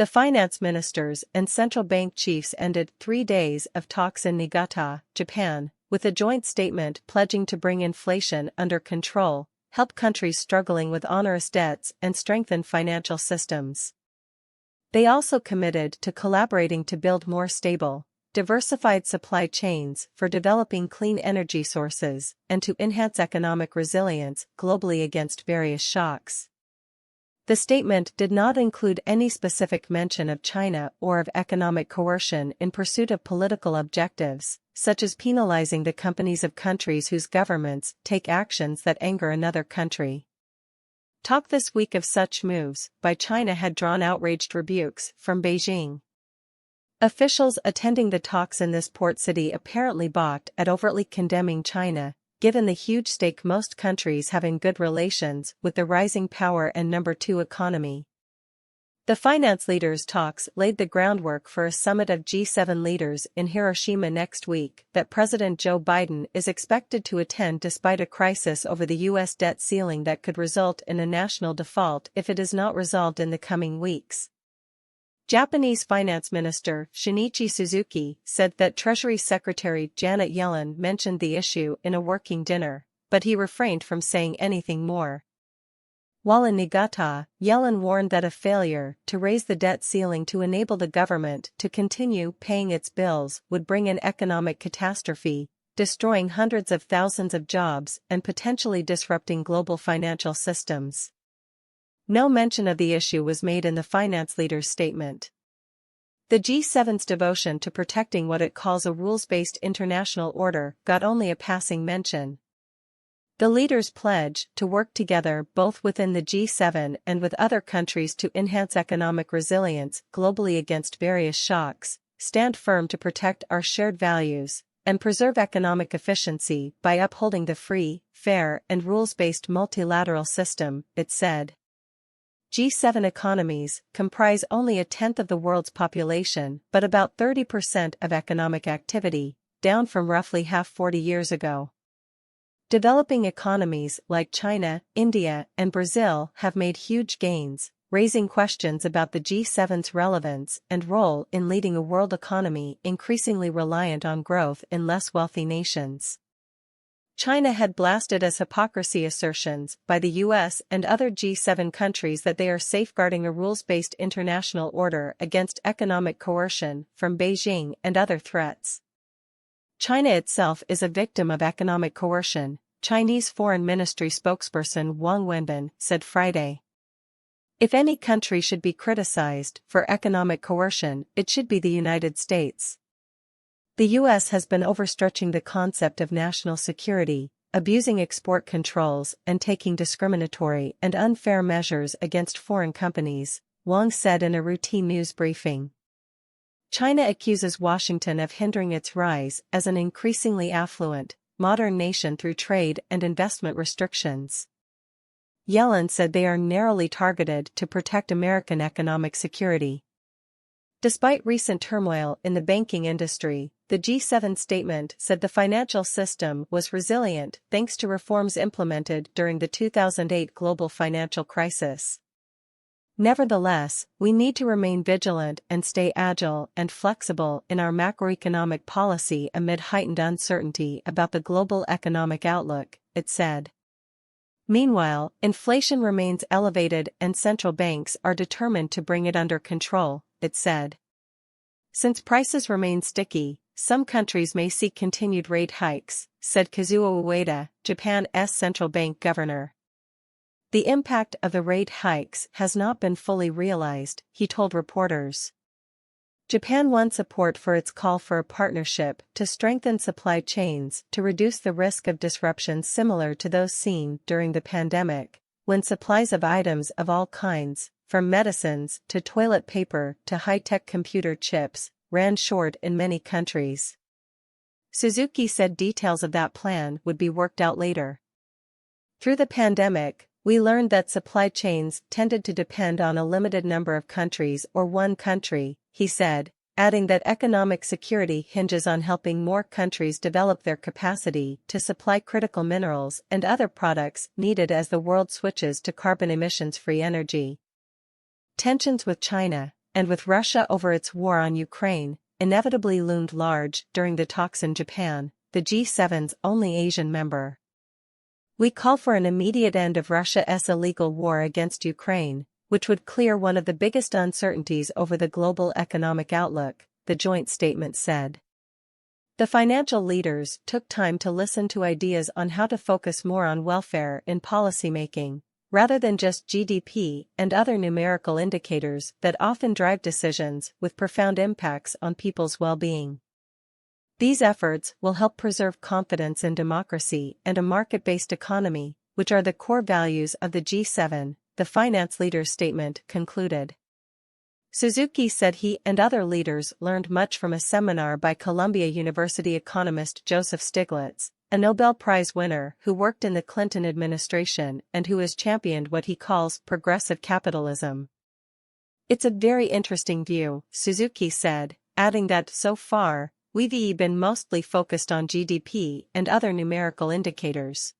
The finance ministers and central bank chiefs ended 3 days of talks in Niigata, Japan, with a joint statement pledging to bring inflation under control, help countries struggling with onerous debts, and strengthen financial systems. They also committed to collaborating to build more stable, diversified supply chains for developing clean energy sources and to enhance economic resilience globally against various shocks. The statement did not include any specific mention of China or of economic coercion in pursuit of political objectives, such as penalizing the companies of countries whose governments take actions that anger another country. Talk this week of such moves by China had drawn outraged rebukes from Beijing. Officials attending the talks in this port city apparently balked at overtly condemning China, given the huge stake most countries have in good relations with the rising power and number 2 economy. The finance leaders' talks laid the groundwork for a summit of G7 leaders in Hiroshima next week that President Joe Biden is expected to attend despite a crisis over the U.S. debt ceiling that could result in a national default if it is not resolved in the coming weeks. Japanese Finance Minister Shinichi Suzuki said that Treasury Secretary Janet Yellen mentioned the issue in a working dinner, but he refrained from saying anything more. While in Niigata, Yellen warned that a failure to raise the debt ceiling to enable the government to continue paying its bills would bring an economic catastrophe, destroying hundreds of thousands of jobs and potentially disrupting global financial systems. No mention of the issue was made in the finance leaders' statement. The G7's devotion to protecting what it calls a rules-based international order got only a passing mention. The leaders pledge to work together both within the G7 and with other countries to enhance economic resilience globally against various shocks, stand firm to protect our shared values, and preserve economic efficiency by upholding the free, fair, and rules-based multilateral system, it said. G7 economies comprise only a tenth of the world's population but about 30% of economic activity, down from roughly half 40 years ago. Developing economies like China, India, and Brazil have made huge gains, raising questions about the G7's relevance and role in leading a world economy increasingly reliant on growth in less wealthy nations. China had blasted as hypocrisy assertions by the U.S. and other G7 countries that they are safeguarding a rules-based international order against economic coercion from Beijing and other threats. China itself is a victim of economic coercion, Chinese Foreign Ministry spokesperson Wang Wenbin said Friday. If any country should be criticized for economic coercion, it should be the United States. The U.S. has been overstretching the concept of national security, abusing export controls and taking discriminatory and unfair measures against foreign companies, Wang said in a routine news briefing. China accuses Washington of hindering its rise as an increasingly affluent, modern nation through trade and investment restrictions. Yellen said they are narrowly targeted to protect American economic security. Despite recent turmoil in the banking industry, the G7 statement said the financial system was resilient thanks to reforms implemented during the 2008 global financial crisis. Nevertheless, we need to remain vigilant and stay agile and flexible in our macroeconomic policy amid heightened uncertainty about the global economic outlook, it said. Meanwhile, inflation remains elevated and central banks are determined to bring it under control, it said. Since prices remain sticky, some countries may seek continued rate hikes, said Kazuo Ueda, Japan's central bank governor. The impact of the rate hikes has not been fully realized, he told reporters. Japan won support for its call for a partnership to strengthen supply chains to reduce the risk of disruptions similar to those seen during the pandemic, when supplies of items of all kinds, from medicines to toilet paper to high-tech computer chips, ran short in many countries. Suzuki said details of that plan would be worked out later. Through the pandemic, we learned that supply chains tended to depend on a limited number of countries or one country, he said, adding that economic security hinges on helping more countries develop their capacity to supply critical minerals and other products needed as the world switches to carbon emissions-free energy. Tensions with China, and with Russia over its war on Ukraine, inevitably loomed large during the talks in Japan, the G7's only Asian member. We call for an immediate end of Russia's illegal war against Ukraine, which would clear one of the biggest uncertainties over the global economic outlook, the joint statement said. The financial leaders took time to listen to ideas on how to focus more on welfare in policymaking, rather than just GDP and other numerical indicators that often drive decisions with profound impacts on people's well-being. These efforts will help preserve confidence in democracy and a market-based economy, which are the core values of the G7, the finance leaders' statement concluded. Suzuki said he and other leaders learned much from a seminar by Columbia University economist Joseph Stiglitz, a Nobel Prize winner who worked in the Clinton administration and who has championed what he calls progressive capitalism. It's a very interesting view, Suzuki said, adding that so far, we've been mostly focused on GDP and other numerical indicators.